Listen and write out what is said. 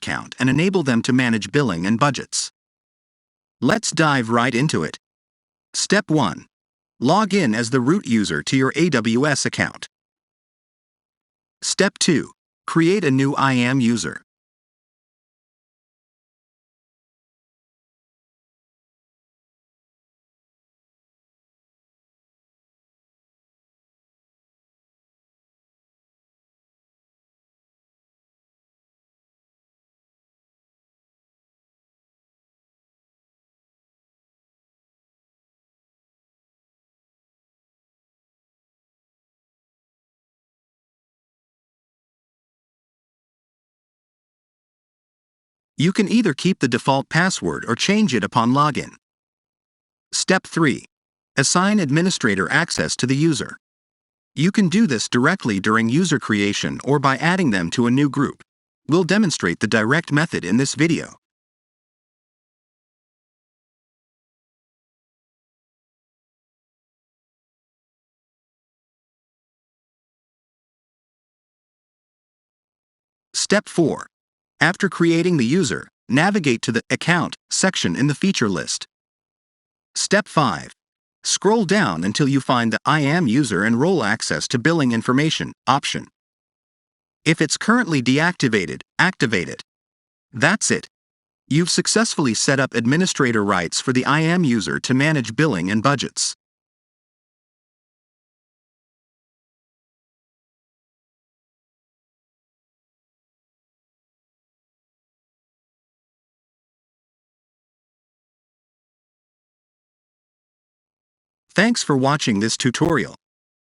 account and enable them to manage billing and budgets. Let's dive right into it. Step 1. Log in as the root user to your AWS account. Step 2. Create a new IAM user. You can either keep the default password or change it upon login. Step 3. Assign administrator access to the user. You can do this directly during user creation or by adding them to a new group. We'll demonstrate the direct method in this video. Step 4. After creating the user, navigate to the Account section in the feature list. Step 5. Scroll down until you find the IAM User and Role Access to Billing Information option. If it's currently deactivated, activate it. That's it. You've successfully set up administrator rights for the IAM user to manage billing and budgets. Thanks for watching this tutorial.